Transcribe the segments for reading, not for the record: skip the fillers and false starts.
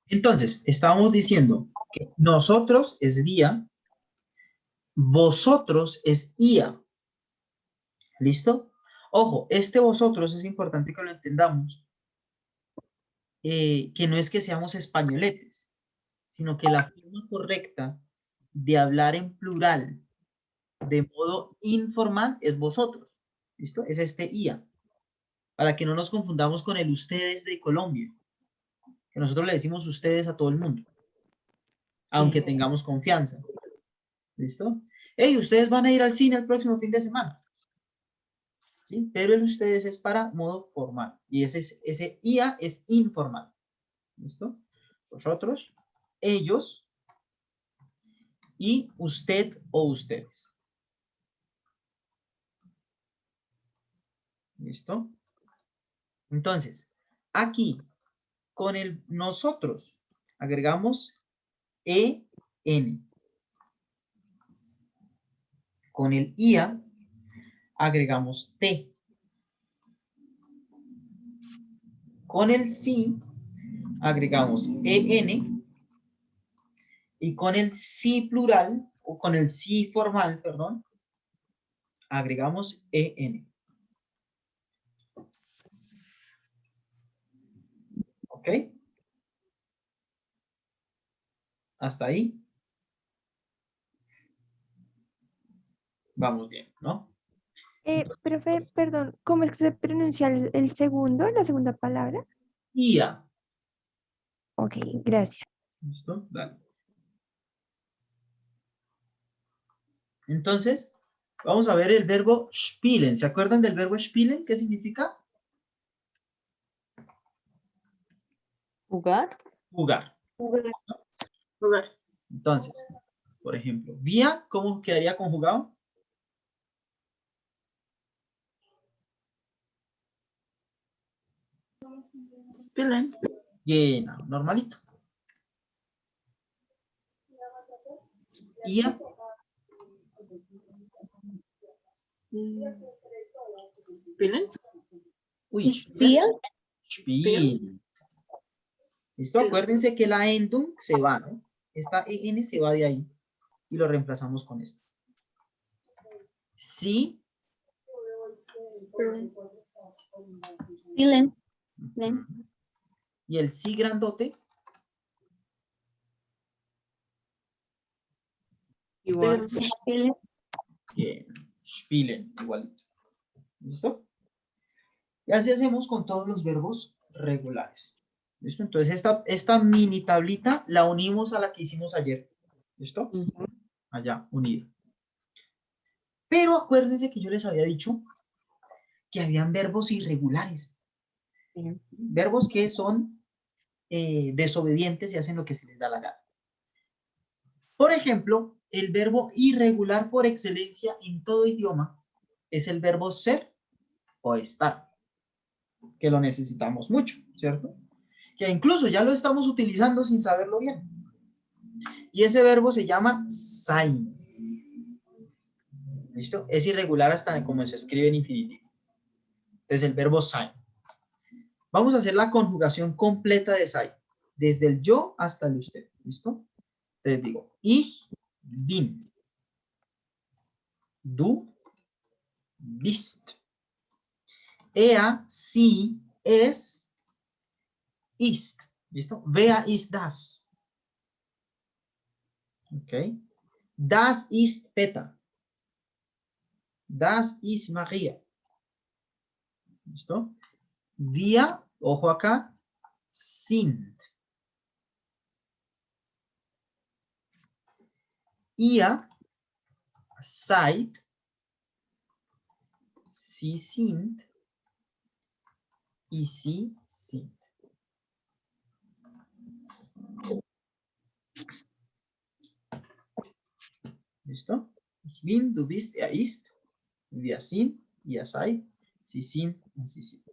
Entonces, estábamos diciendo que nosotros es día, vosotros es IA. ¿Listo? Ojo, este vosotros es importante que lo entendamos. Que no es que seamos españoletes, sino que la forma correcta de hablar en plural de modo informal es vosotros. ¿Listo? Es este IA. Para que no nos confundamos con el ustedes de Colombia. Que nosotros le decimos ustedes a todo el mundo. Aunque tengamos confianza. ¿Listo? Hey, ustedes van a ir al cine el próximo fin de semana. ¿Sí? Pero el ustedes es para modo formal. Y ese IA es informal. ¿Listo? Vosotros, ellos y usted o ustedes. ¿Listo? Entonces, aquí, con el nosotros, agregamos EN. Con el IA, agregamos T. Con el sí, agregamos EN. Y con el sí plural, o con el sí formal, perdón, agregamos EN. ¿Ok? Hasta ahí. Vamos bien, ¿no? Profe, perdón, ¿cómo es que se pronuncia el segundo, la segunda palabra? IA. Ok, gracias. ¿Listo? Dale. Entonces, vamos a ver el verbo spielen. ¿Se acuerdan del verbo spielen? ¿Qué significa? Jugar. Jugar. Jugar. Entonces, por ejemplo, vía, ¿cómo quedaría conjugado? Spielen. Bien, normalito. Ia, Spielen. uy, Spielt. spiel. ¿Listo? Acuérdense que la endung se va, ¿no? Esta en se va de ahí y lo reemplazamos con esto. Sí. Spielen. Y el sí grandote. Igual. Bien, spielen, igualito. ¿Listo? Y así hacemos con todos los verbos regulares. ¿Listo? Entonces esta mini tablita la unimos a la que hicimos ayer. ¿Listo? Allá, unida. Pero acuérdense que yo les había dicho que habían verbos irregulares. Verbos que son desobedientes y hacen lo que se les da la gana. Por ejemplo, el verbo irregular por excelencia en todo idioma es el verbo ser o estar, que lo necesitamos mucho, ¿cierto? Que incluso ya lo estamos utilizando sin saberlo bien. Y ese verbo se llama sein. ¿Listo? Es irregular hasta como se escribe en infinitivo. Es el verbo sein. Vamos a hacer la conjugación completa de sein. Desde el yo hasta el usted. ¿Listo? Entonces digo, ich bin. Du bist. Sie, es, ist. ¿Listo? Wer ist das? Ok. Das ist Peter. Das ist Maria. ¿Listo? Wir, ojo acá, sind. Ihr seid. Sie sind. Y sie sind. ¿Listo? Ich bin, du bist, er ist. Wir sind, ihr seid. Sie sind, sie sind.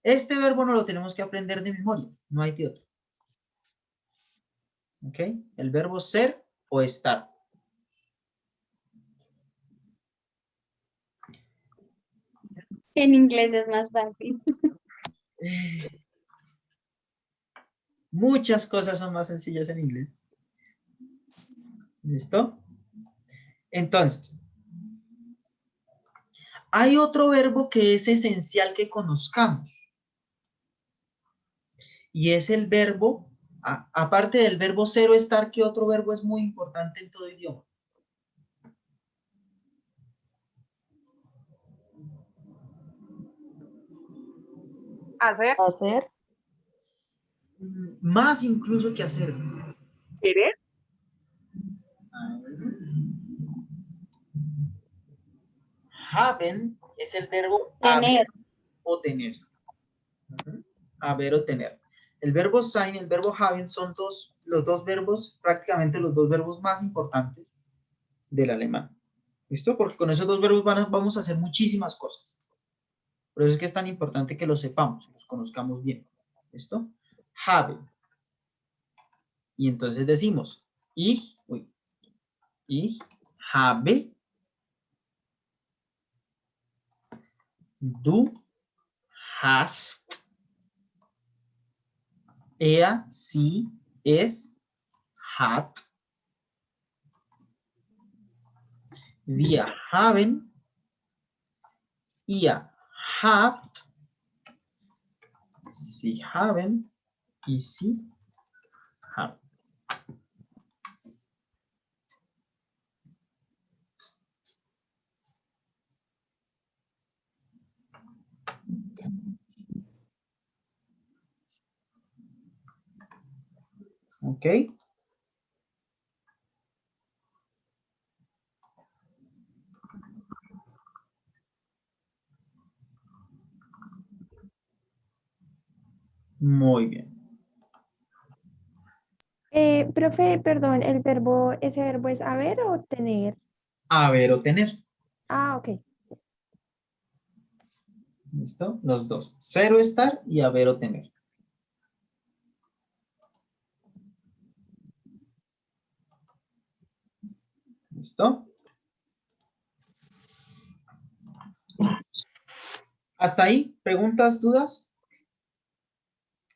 Este verbo no lo tenemos que aprender de memoria. No hay de otro. ¿Ok? El verbo ser o estar. En inglés es más fácil. Muchas cosas son más sencillas en inglés. ¿Listo? Entonces, hay otro verbo que es esencial que conozcamos. Y es el verbo, aparte del verbo cero estar, ¿qué otro verbo es muy importante en todo idioma? Hacer. Hacer. Más incluso que hacer. Querer. Haben es el verbo Tener. haber o tener. Ujú. Haber o tener. El verbo sein y el verbo haben son los dos verbos, prácticamente los dos verbos más importantes del alemán. ¿Listo? Porque con esos dos verbos vamos a hacer muchísimas cosas. Por eso es que es tan importante que los sepamos, los conozcamos bien. ¿Listo? Haben. Y entonces decimos, ich habe, du hast, sie, es, hat, wir haben, ihr habt, sie haben y sie haben. ¿Ok? Muy bien. Profe, perdón, ¿ese verbo es haber o tener? Haber o tener. Ah, ok. ¿Listo? Los dos. Cero estar y haber o tener. ¿Listo? ¿Hasta ahí? ¿Preguntas, dudas?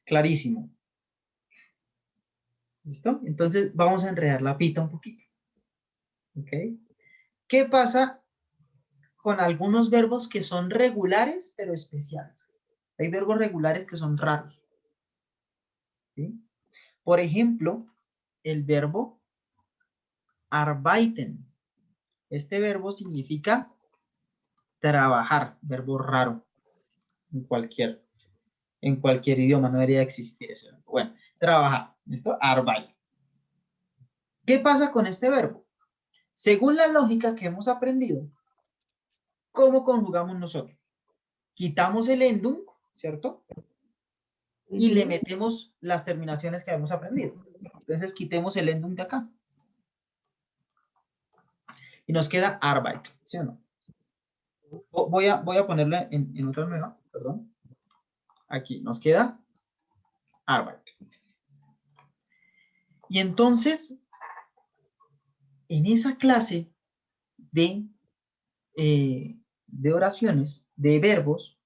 Clarísimo. ¿Listo? Entonces vamos a enredar la pita un poquito. ¿Ok? ¿Qué pasa con algunos verbos que son regulares pero especiales? Hay verbos regulares que son raros. ¿Sí? Por ejemplo, el verbo arbeiten. Este verbo significa trabajar, verbo raro en cualquier idioma, no debería existir eso. Bueno, trabajar, ¿listo? Arbeit. ¿Qué pasa con este verbo? Según la lógica que hemos aprendido, ¿cómo conjugamos nosotros? Quitamos el endung, ¿cierto? Y le metemos las terminaciones que hemos aprendido. Entonces quitemos el endung de acá. Y nos queda Arbeit, ¿sí o no? Voy a ponerla en otra nueva, perdón. Aquí nos queda Arbeit. Y entonces, en esa clase de oraciones, de verbos,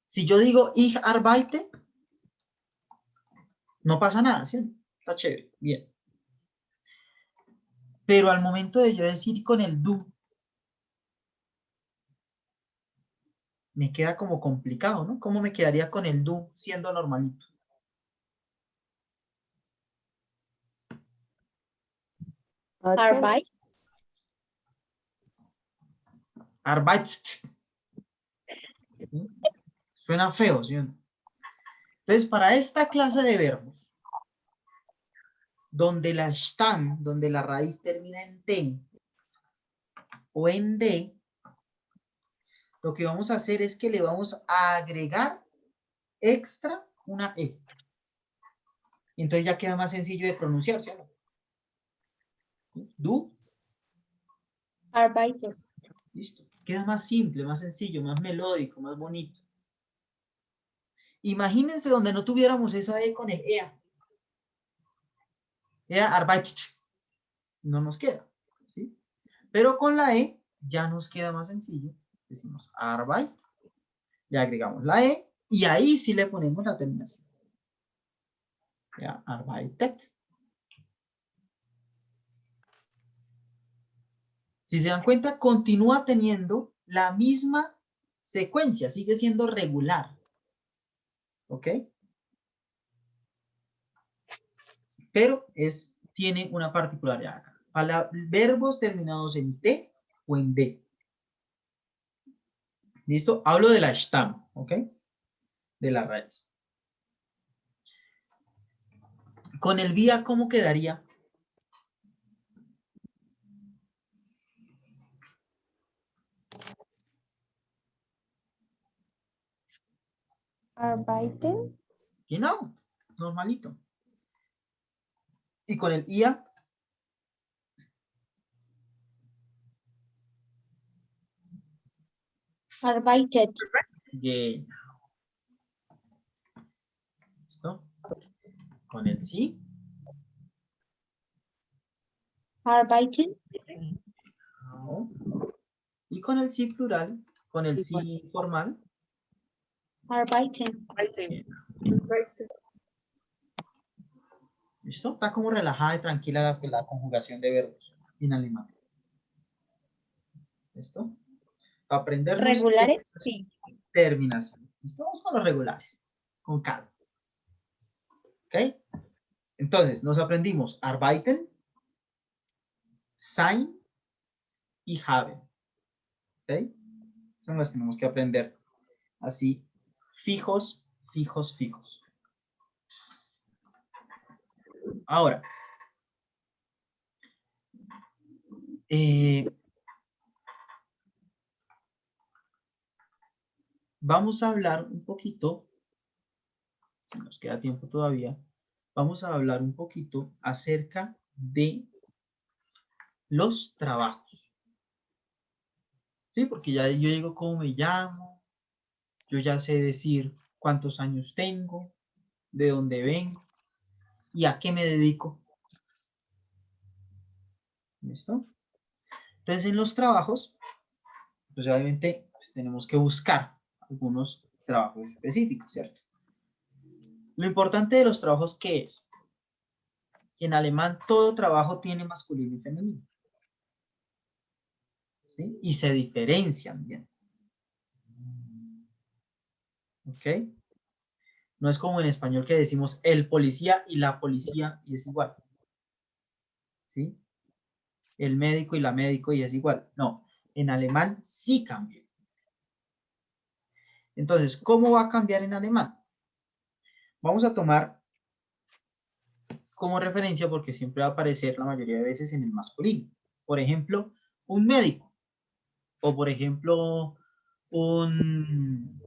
si yo digo ich arbeite, no pasa nada, ¿sí? Está chévere, bien. Pero al momento de yo decir con el du, me queda como complicado, ¿no? ¿Cómo me quedaría con el du siendo normalito? Arbeit. Arbeit. Suena feo, ¿sí? Entonces, para esta clase de verbos, donde la Stamm, donde la raíz termina en T o en D, lo que vamos a hacer es que le vamos a agregar extra una E. Entonces ya queda más sencillo de pronunciar, ¿sí? Du. Arbeites. Listo. Queda más simple, más sencillo, más melódico, más bonito. Imagínense donde no tuviéramos esa E con el EA. EA, Arbeit. No nos queda, ¿sí? Pero con la E ya nos queda más sencillo. Decimos Arbeit Le agregamos la E y ahí sí le ponemos la terminación. Ya, arbeitet. Si se dan cuenta, continúa teniendo la misma secuencia, sigue siendo regular. ¿Ok? Pero tiene una particularidad acá. Para verbos terminados en T o en D. ¿Listo? Hablo de la Stamm, ¿ok? De la raíz. Con el vía, ¿cómo quedaría? Arbeiten. Genau, normalito. Y con el IA, Arbeitet. bien. ¿Listo? Con el sí, Arbeiten. no. Y con el sí plural, con el sí formal, Arbeiten. bien. Perfecto. ¿Listo? Está como relajada y tranquila la conjugación de verbos en alemán. ¿Listo? Para aprendernos Regulares, sí. terminación. ¿Listo? Vamos con los regulares. Con calma. ¿Ok? Entonces, nos aprendimos arbeiten, sein y haben. ¿Ok? Son las que tenemos que aprender así, fijos, fijos, fijos. Ahora, vamos a hablar un poquito, si nos queda tiempo todavía, vamos a hablar un poquito acerca de los trabajos. ¿Sí? Porque ya yo digo cómo me llamo, yo ya sé decir cuántos años tengo, de dónde vengo y a qué me dedico. ¿Listo? Entonces, en los trabajos, pues obviamente pues, tenemos que buscar algunos trabajos específicos, ¿cierto? Lo importante de los trabajos, ¿qué es? Que en alemán todo trabajo tiene masculino y femenino. ¿Sí? Y se diferencian bien. ¿Ok? No es como en español que decimos el policía y la policía y es igual. ¿Sí? El médico y la médico y es igual. No, en alemán sí cambia. Entonces, ¿cómo va a cambiar en alemán? Vamos a tomar como referencia porque siempre va a aparecer la mayoría de veces en el masculino. Por ejemplo, un médico. O por ejemplo, un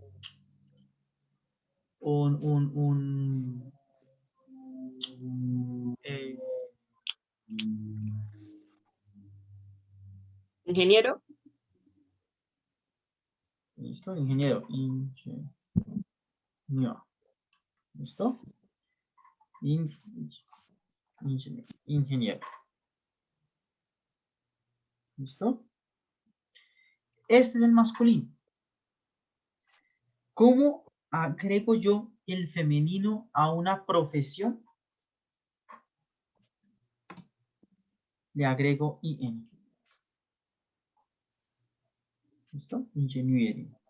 eh, Ingeniero. ¿listo? Ingeniero. ¿Listo? Ingeniero. ¿Listo? Este es el masculino. ¿Cómo agrego yo el femenino a una profesión? Le agrego IN. ¿Listo? Ingeniería.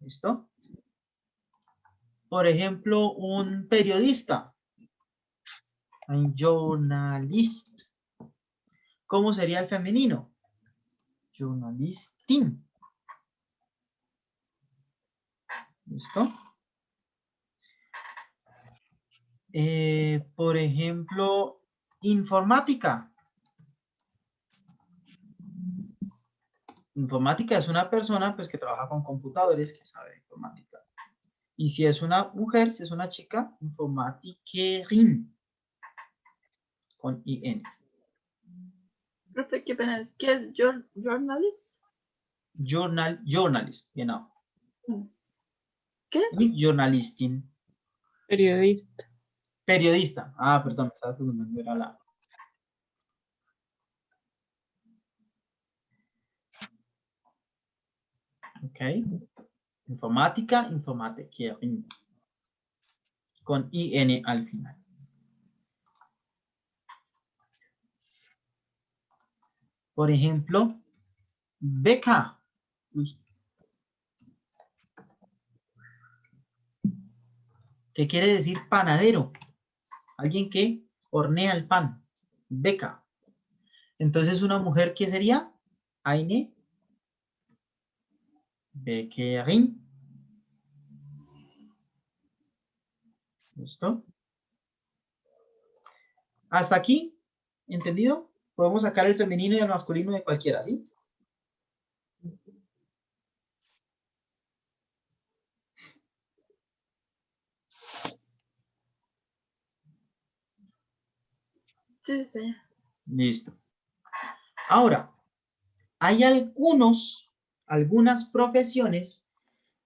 ¿Listo? Por ejemplo, un periodista. Un journalist. ¿Cómo sería el femenino? Journalistin. ¿Listo? Por ejemplo, informática. Informática es una persona pues, que trabaja con computadores, que sabe de informática. Y si es una mujer, si es una chica, informatikerin. Con IN. Profe, qué pena, ¿qué es journalist? Journalist, genau. ¿Qué es? Y journalistin. Periodista. Periodista. Ah, perdón, me estaba preguntando, era la Ok. Informática, Informatikerin. Con IN al final. Por ejemplo, Beca. Uy. ¿Qué quiere decir panadero? Alguien que hornea el pan. Beca. Entonces, una mujer, ¿qué sería? Eine Bäckerin. ¿Listo? Hasta aquí, ¿entendido? Podemos sacar el femenino y el masculino de cualquiera, ¿sí? Sí, sí. Listo. Ahora, hay algunas profesiones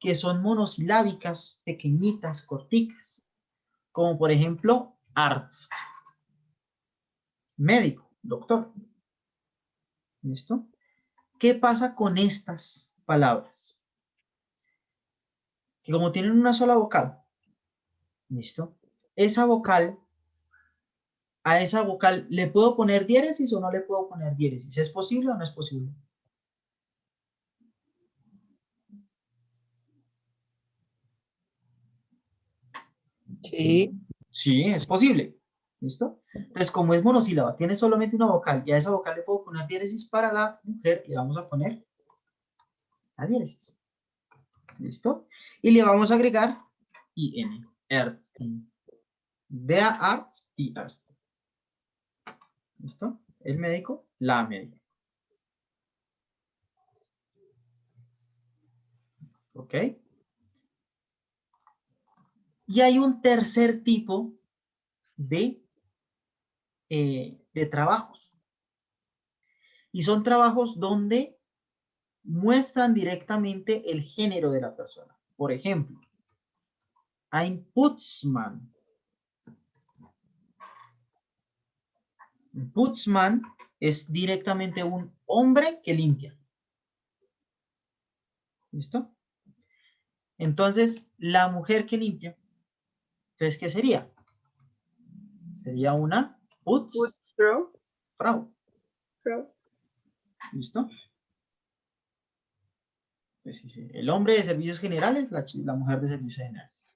que son monosilábicas, pequeñitas, corticas, como por ejemplo, Arzt, médico, doctor. ¿Listo? ¿Qué pasa con estas palabras? Que como tienen una sola vocal, ¿listo? A esa vocal, ¿le puedo poner diéresis o no le puedo poner diéresis? ¿Es posible o no es posible? Sí. Sí, es posible. ¿Listo? Entonces, como es monosílaba, tiene solamente una vocal y a esa vocal le puedo poner diéresis, para la mujer le vamos a poner la diéresis. ¿Listo? Y le vamos a agregar IN. Ärztin. Der Arzt, die Ärztin. ¿Listo? El médico, la médica. ¿Ok? Y hay un tercer tipo de trabajos. Y son trabajos donde muestran directamente el género de la persona. Por ejemplo, ein Putzmann. Un Putzmann es directamente un hombre que limpia. ¿Listo? Entonces, la mujer que limpia, entonces, ¿qué sería? Sería una Putzfrau. Putzfrau. Frau. ¿Listo? Pues, sí. El hombre de servicios generales, la mujer de servicios generales.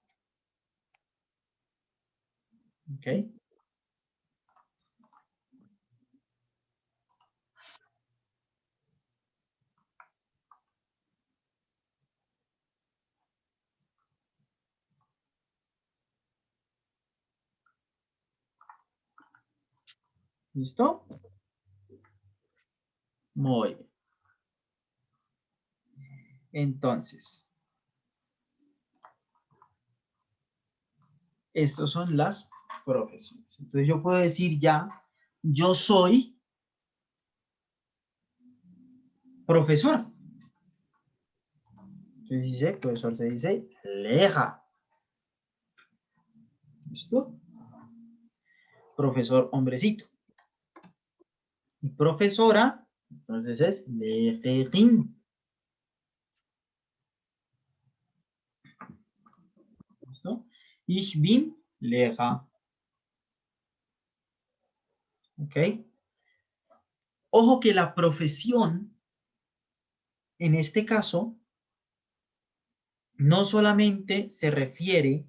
¿Ok? ¿Listo? Muy bien. Entonces, estas son las profesiones. Entonces yo puedo decir ya, yo soy profesor. Entonces dice, profesor se dice Lehrer. ¿Listo? Profesor hombrecito. Y profesora, entonces es Lehrerin. ¿Listo? Ich bin Lehrer. ¿Ok? Ojo que la profesión, en este caso, no solamente se refiere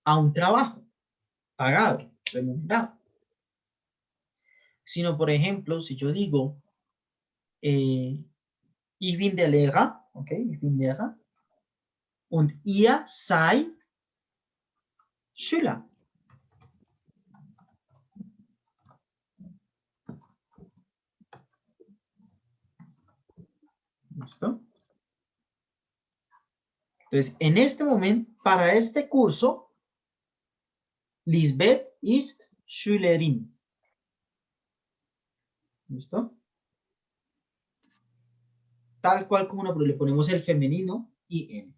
a un trabajo pagado, remunerado, sino, por ejemplo, si yo digo, ich bin der Lehrer, ¿ok? Ich bin Lehrer, und ihr seid Schüler. ¿Listo? Entonces, en este momento, para este curso, Lisbeth ist Schülerin. ¿Listo? Tal cual como le ponemos el femenino IN.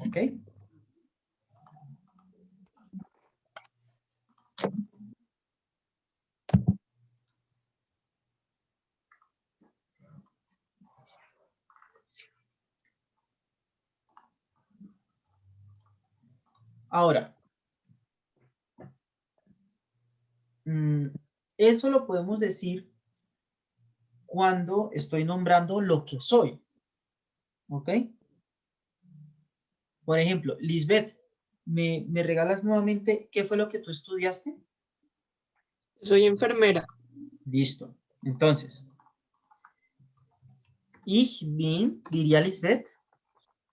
¿Ok? Ahora, eso lo podemos decir cuando estoy nombrando lo que soy. ¿Ok? Por ejemplo, Lisbeth, ¿me regalas nuevamente qué fue lo que tú estudiaste? Soy enfermera. Listo. Entonces, ich bin, diría Lisbeth,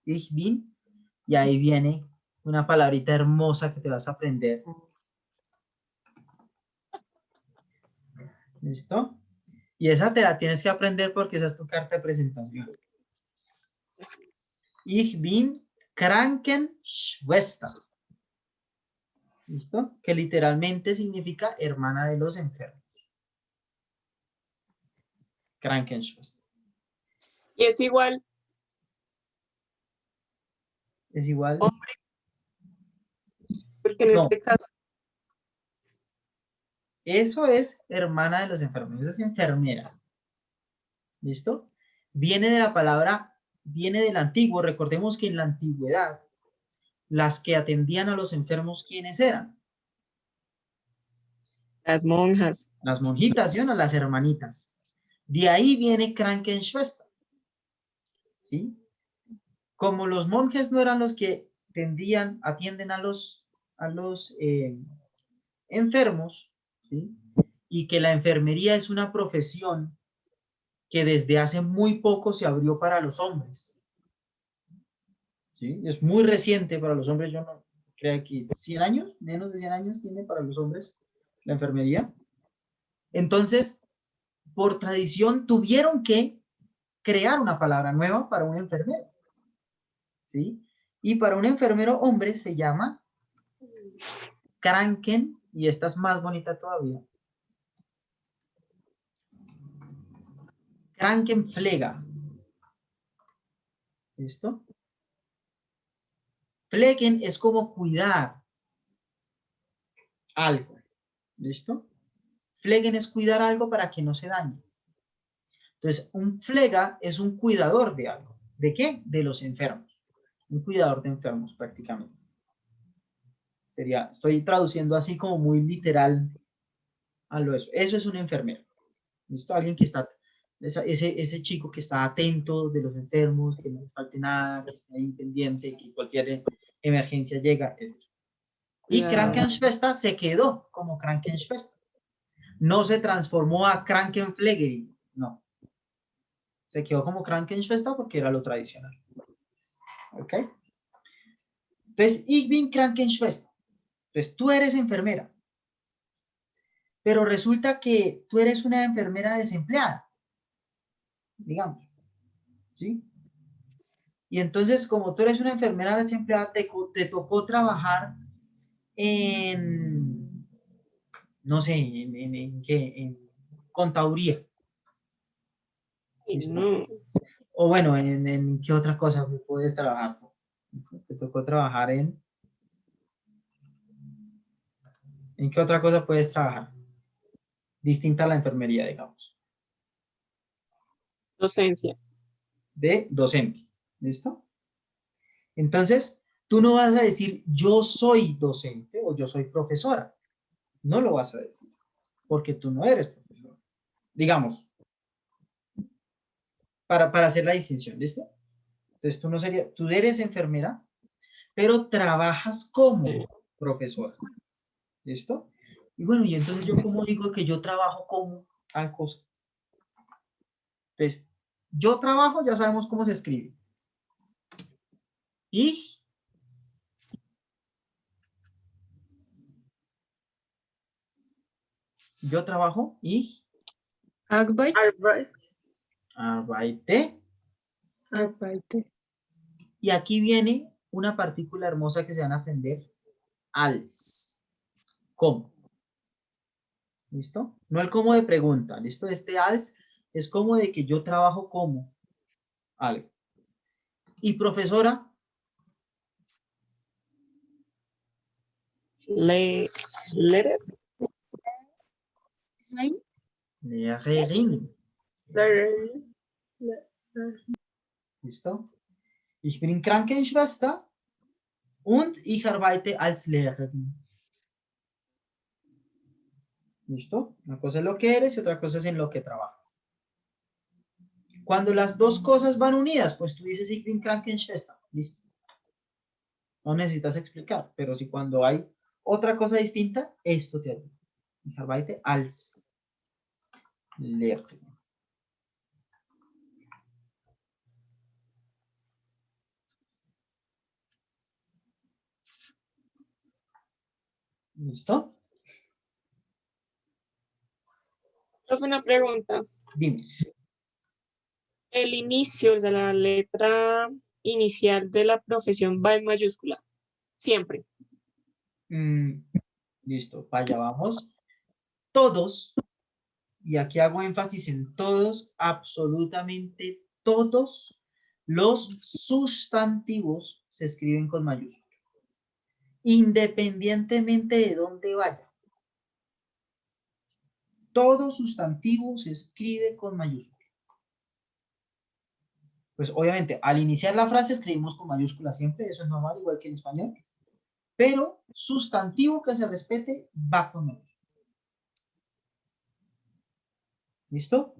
ich bin, y ahí viene una palabrita hermosa que te vas a aprender. ¿Listo? Y esa te la tienes que aprender porque esa es tu carta de presentación. Ich bin Krankenschwester. ¿Listo? Que literalmente significa hermana de los enfermos. Krankenschwester. Y es igual, Es igual. hombre, porque en No. este caso, Eso es hermana de los enfermos. Esa es enfermera. ¿Listo? Viene de la palabra, viene del antiguo. Recordemos que en la antigüedad, las que atendían a los enfermos, ¿quiénes eran? las monjas, Las monjitas, ¿sí o no? Las hermanitas. De ahí viene Krankenschwester. ¿Sí? Como los monjes no eran los que atienden a los enfermos, ¿sí? Y que la enfermería es una profesión que desde hace muy poco se abrió para los hombres. ¿Sí? Es muy reciente para los hombres, yo no creo que 100 años, menos de 100 años tiene para los hombres la enfermería. Entonces, por tradición, tuvieron que crear una palabra nueva para un enfermero. ¿Sí? Y para un enfermero hombre se llama Kranken, y esta es más bonita todavía. Krankenpfleger. ¿Listo? Pflegen es como cuidar algo. ¿Listo? Pflegen es cuidar algo para que no se dañe. Entonces, un pflega es un cuidador de algo. ¿De qué? De los enfermos. Un cuidador de enfermos, prácticamente. Sería, estoy traduciendo así como muy literal a lo eso. Eso es un enfermero. ¿Listo? Alguien que está, ese chico que está atento de los enfermos, que no le falte nada, que esté ahí pendiente, que cualquier emergencia llega. Es eso. Y Krankenschwester se quedó como Krankenschwester. No se transformó a Krankenpflegerin, no. Se quedó como Krankenschwester porque era lo tradicional. ¿Ok? Entonces, ich bin Krankenschwester. Entonces, tú eres enfermera. Pero resulta que tú eres una enfermera desempleada. Digamos. ¿Sí? Y entonces, como tú eres una enfermera desempleada, te tocó trabajar en, no sé, en contaduría. ¿Listo? no, O bueno, en qué otra cosa puedes trabajar. ¿Listo? Te tocó trabajar ¿en qué otra cosa puedes trabajar? Distinta a la enfermería, digamos. docencia. De docente. ¿Listo? Entonces, tú no vas a decir yo soy docente o yo soy profesora. No lo vas a decir, porque tú no eres profesora. Digamos, para hacer la distinción, ¿listo? Entonces, tú no serías, tú eres enfermera, pero trabajas como profesora. ¿Listo? Y bueno, y entonces yo como digo que yo trabajo como tal cosa. Entonces, yo trabajo, ya sabemos cómo se escribe. Y yo trabajo y Arbeit. arbeite. Arbeite. Y aquí viene una partícula hermosa que se van a aprender. Als. ¿Cómo? ¿Listo? No el cómo de pregunta. ¿Listo? Este als es como de que yo trabajo como algo. Y profesora, Letter, Lehrerin. Learning. ¿Listo? Ich bin Krankenschwester. Und ich arbeite als Lehrerin. ¿Listo? Una cosa es lo que eres y otra cosa es en lo que trabajas. Cuando las dos cosas van unidas, pues tú dices ich bin Krankenschwester. Listo. No necesitas explicar, pero si cuando hay otra cosa distinta, esto te ayuda. Ich arbeite als Lehrerin. ¿Listo? Profe, una pregunta. Dime. El inicio, o sea, la letra inicial de la profesión va en mayúscula. Siempre. Listo, para allá vamos. Todos, y aquí hago énfasis en todos, absolutamente todos los sustantivos se escriben con mayúscula, independientemente de dónde vaya. Todo sustantivo se escribe con mayúscula. Pues obviamente, al iniciar la frase escribimos con mayúscula siempre, eso es normal, igual que en español. Pero sustantivo que se respete va con mayúscula. ¿Listo?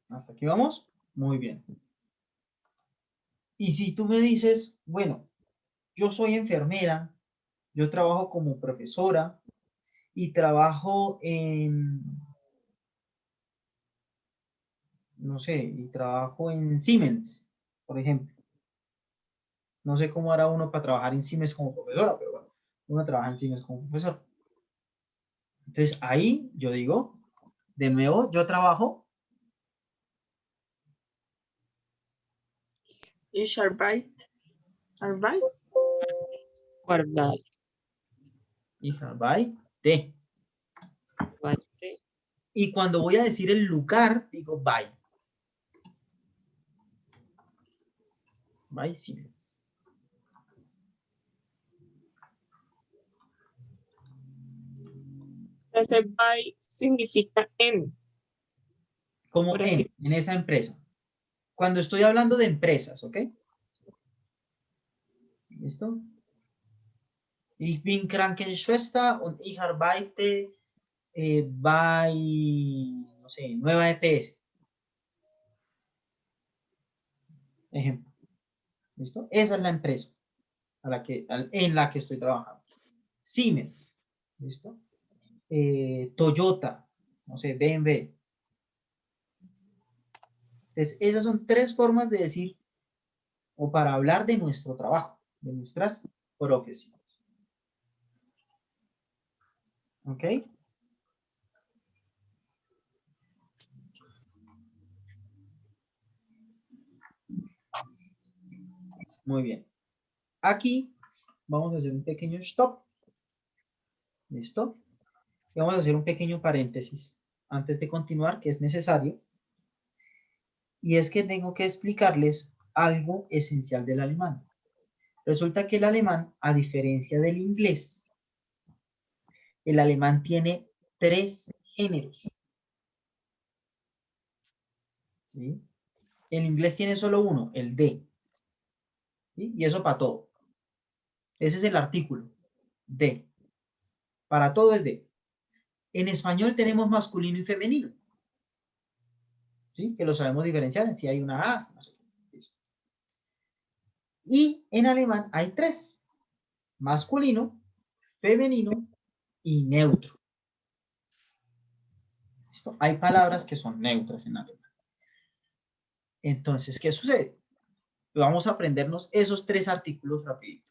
¿Hasta aquí vamos? Muy bien. Y si tú me dices, bueno, yo soy enfermera, yo trabajo como profesora y trabajo en, no sé, y trabajo en Siemens, por ejemplo. No sé cómo hará uno para trabajar en Siemens como profesora, pero bueno, uno trabaja en Siemens como profesor. Entonces ahí yo digo, de nuevo, yo trabajo. Ich arbeite. Arbeit. Guardar. Ich arbeite. Guardar. Y cuando voy a decir el lugar, digo by. By Siemens. Ese by significa en. Como Por así. en esa empresa. Cuando estoy hablando de empresas, ¿ok? ¿Listo? Ich bin Krankenschwester und ich arbeite bei, no sé, Nueva EPS. Ejemplo. ¿Listo? Esa es la empresa en la que estoy trabajando. Siemens. ¿Listo? Toyota. No sé, BMW. Entonces, esas son tres formas de decir o para hablar de nuestro trabajo, de nuestras profesiones. ¿Ok? Muy bien. Aquí vamos a hacer un pequeño stop. ¿Listo? Y vamos a hacer un pequeño paréntesis antes de continuar, que es necesario. Y es que tengo que explicarles algo esencial del alemán. Resulta que el alemán, a diferencia del inglés, el alemán tiene 3 géneros. ¿Sí? El inglés tiene solo uno, el de. ¿Sí? Y eso para todo. Ese es el artículo, de. Para todo es de. En español tenemos masculino y femenino. ¿Sí? Que lo sabemos diferenciar, si hay una A. No sé. Y en alemán hay 3. Masculino, femenino y neutro. ¿Listo? Hay palabras que son neutras en alemán. Entonces, ¿qué sucede? Vamos a aprendernos esos 3 artículos rapidito.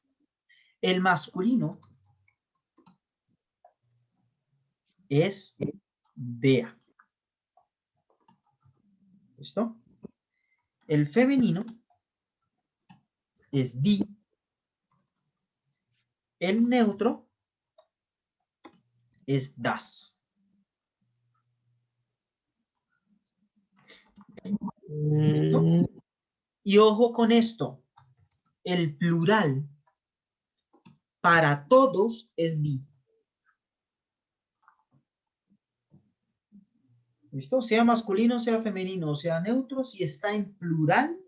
El masculino es der. ¿Listo? El femenino es die. El neutro es das. ¿Listo? Y ojo con esto. El plural para todos es die. ¿Listo? Sea masculino, sea femenino, sea neutro, si está en plural,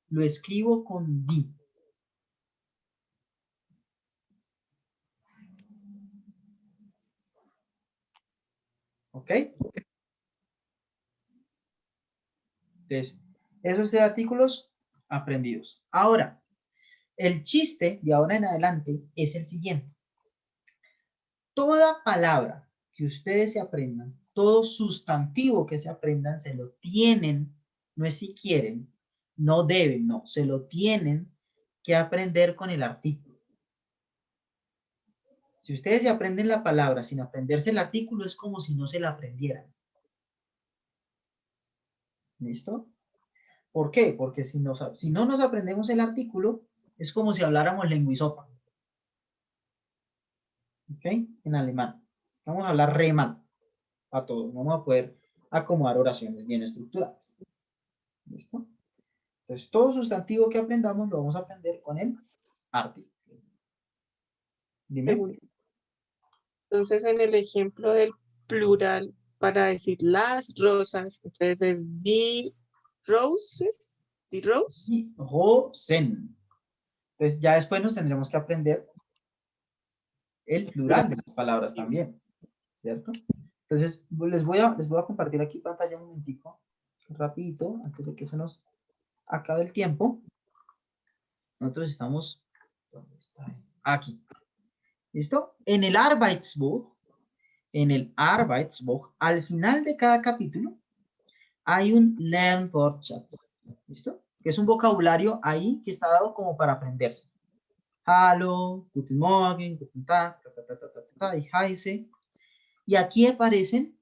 lo escribo con die. ¿Ok? Entonces, esos 3 artículos aprendidos. Ahora, el chiste de ahora en adelante es el siguiente. Toda palabra que ustedes se aprendan, todo sustantivo que se aprendan, se lo tienen, no es si quieren, no deben, no, se lo tienen que aprender con el artículo. Si ustedes se aprenden la palabra sin aprenderse el artículo, es como si no se la aprendieran. ¿Listo? ¿Por qué? Porque si no nos aprendemos el artículo, es como si habláramos lenguisopa. ¿Ok? En alemán. Vamos a hablar re mal a todos. Vamos a poder acomodar oraciones bien estructuradas. ¿Listo? Entonces, todo sustantivo que aprendamos lo vamos a aprender con el artículo. Dime. Seguro. Entonces, en el ejemplo del plural, para decir las rosas, entonces es the roses, the rose. Y Rosen. Entonces, ya después nos tendremos que aprender el plural de las palabras también. ¿Cierto? Entonces, les voy a compartir aquí pantalla un momentico, rapidito, antes de que se nos acabe el tiempo. Nosotros estamos, ¿dónde está? Aquí. ¿Listo? En el Arbeitsbuch, al final de cada capítulo, hay un Lernwortschatz. ¿Listo? Que es un vocabulario ahí que está dado como para aprenderse. Hallo, guten Morgen, guten Tag, ich heiße. Y aquí aparecen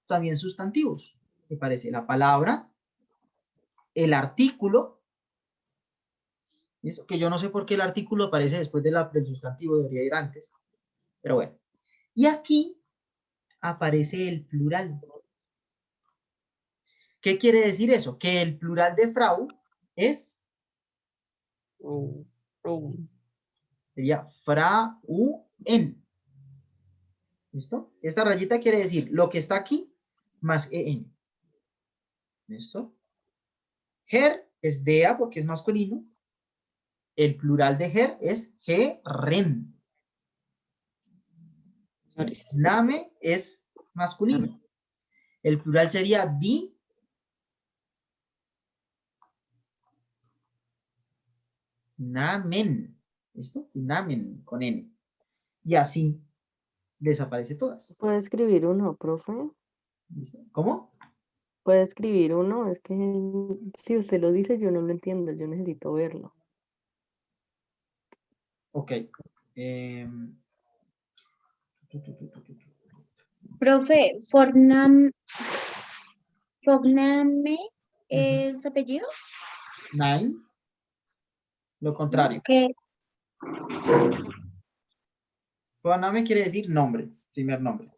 también sustantivos. Aparece la palabra, el artículo, ¿listo? Que yo no sé por qué el artículo aparece después del sustantivo, debería ir antes, pero bueno. Y aquí aparece el plural. ¿Qué quiere decir eso? Que el plural de Frau es, sería Frauen. ¿Listo? Esta rayita quiere decir lo que está aquí más en. ¿Listo? Her es dea porque es masculino. El plural de her es herren. Name es masculino. El plural sería die. Namen. ¿Listo? Namen con N. Y así desaparece todas. ¿Puede escribir uno, profe? ¿Listo? ¿Cómo? ¿Puede escribir uno? Es que si usted lo dice, yo no lo entiendo. Yo necesito verlo. Ok. Profe, Fogname es apellido. Nine. Lo contrario. ¿Qué? Name quiere decir nombre, primer nombre.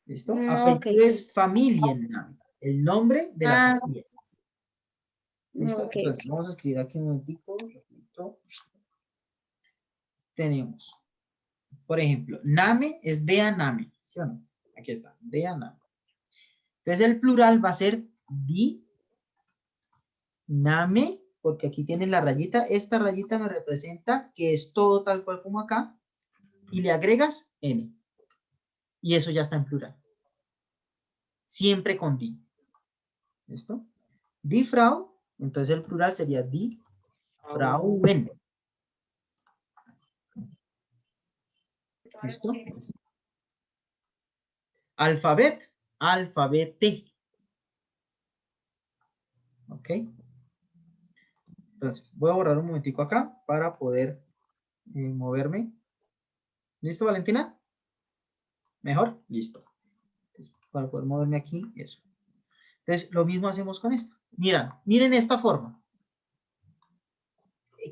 ¿Listo? No, Apellido ok. es Familienname, el nombre de la Ah, familia. ¿Listo? ok, Entonces, ok. vamos a escribir aquí un momentico. Repito. Tenemos, por ejemplo, Name es Dea Name, ¿sí o no? Aquí está, Dea Name. Entonces, el plural va a ser Di Name, porque aquí tienen la rayita. Esta rayita me representa que es todo tal cual como acá. Y le agregas N. Y eso ya está en plural. Siempre con di. ¿Listo? Die Frau, entonces el plural sería die Frauen. ¿Listo? Alfabet, alfabete. ¿Ok? Entonces, voy a borrar un momentico acá para poder moverme. ¿Listo, Valentina? ¿Mejor? Listo. Entonces, para poder moverme aquí, eso. Entonces, lo mismo hacemos con esta. Miren esta forma.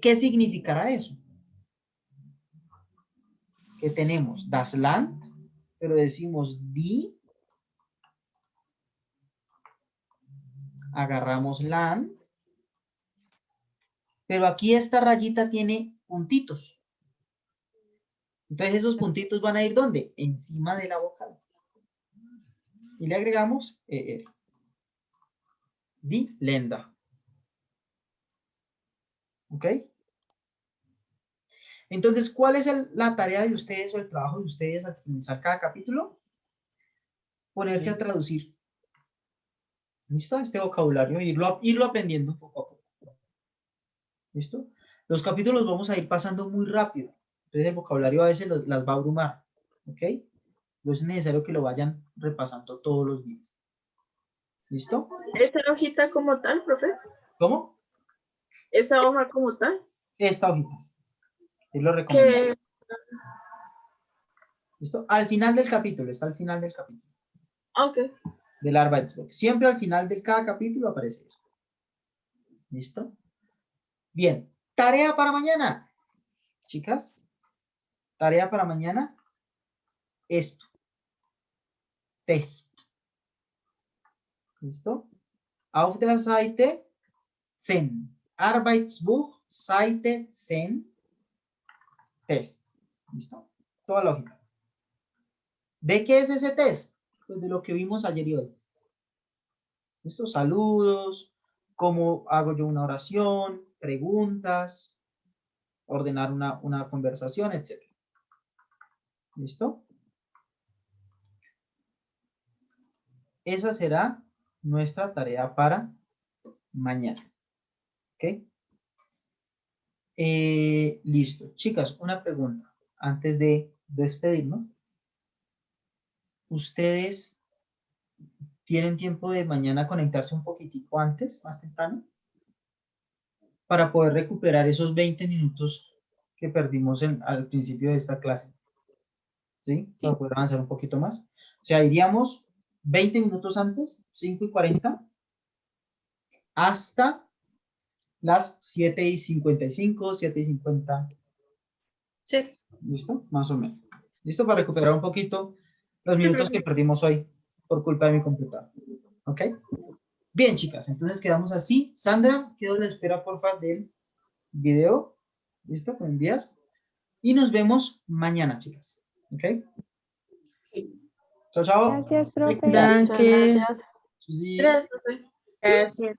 ¿Qué significará eso? Que tenemos das Land, pero decimos die, agarramos Land, pero aquí esta rayita tiene puntitos. Entonces esos puntitos van a ir ¿dónde? Encima de la vocal. Y le agregamos ER. Die Länder. ¿Ok? Entonces, ¿cuál es la tarea de ustedes o el trabajo de ustedes al finalizar cada capítulo? ponerse a traducir. ¿Listo? Este vocabulario, irlo aprendiendo poco a poco. ¿Listo? Los capítulos vamos a ir pasando muy rápido. Entonces el vocabulario a veces las va a abrumar. ¿Ok? Entonces es necesario que lo vayan repasando todos los días. ¿Listo? ¿Esta hojita como tal, profe? ¿Cómo? ¿Esa hoja como tal? Esta hojita. Es lo recomendable. Que ¿Listo? Al final del capítulo, está al final del capítulo. ok. Del Arbeitsblock. Siempre al final de cada capítulo aparece eso. ¿Listo? Bien. Tarea para mañana. Chicas. Tarea para mañana. Esto. Test. ¿Listo? Auf der Seite 10. Arbeitsbuch, Seite 10. Test. ¿Listo? Toda la hojita. ¿De qué es ese test? Pues de lo que vimos ayer y hoy. ¿Listo? Saludos, cómo hago yo una oración, preguntas, ordenar una conversación, etc. ¿Listo? Esa será nuestra tarea para mañana. ¿Ok? Listo. Chicas, una pregunta antes de despedirnos. ¿Ustedes tienen tiempo de mañana conectarse un poquitico antes, más temprano? Para poder recuperar esos 20 minutos que perdimos al principio de esta clase. ¿Sí? Para poder avanzar un poquito más. O sea, iríamos 20 minutos antes, 5:40, hasta las 7:55, 7:50. Sí. ¿Listo? Más o menos. ¿Listo? Para recuperar un poquito los minutos que perdimos hoy por culpa de mi computador. ¿Ok? Bien, chicas, entonces quedamos así. Sandra, quedo a la espera, porfa, del video. ¿Listo? ¿Me envías? Y nos vemos mañana, chicas. ¿Ok? Chao, chao. Gracias, profe. Muchas Danke. gracias. Sí. Gracias, profe. Gracias.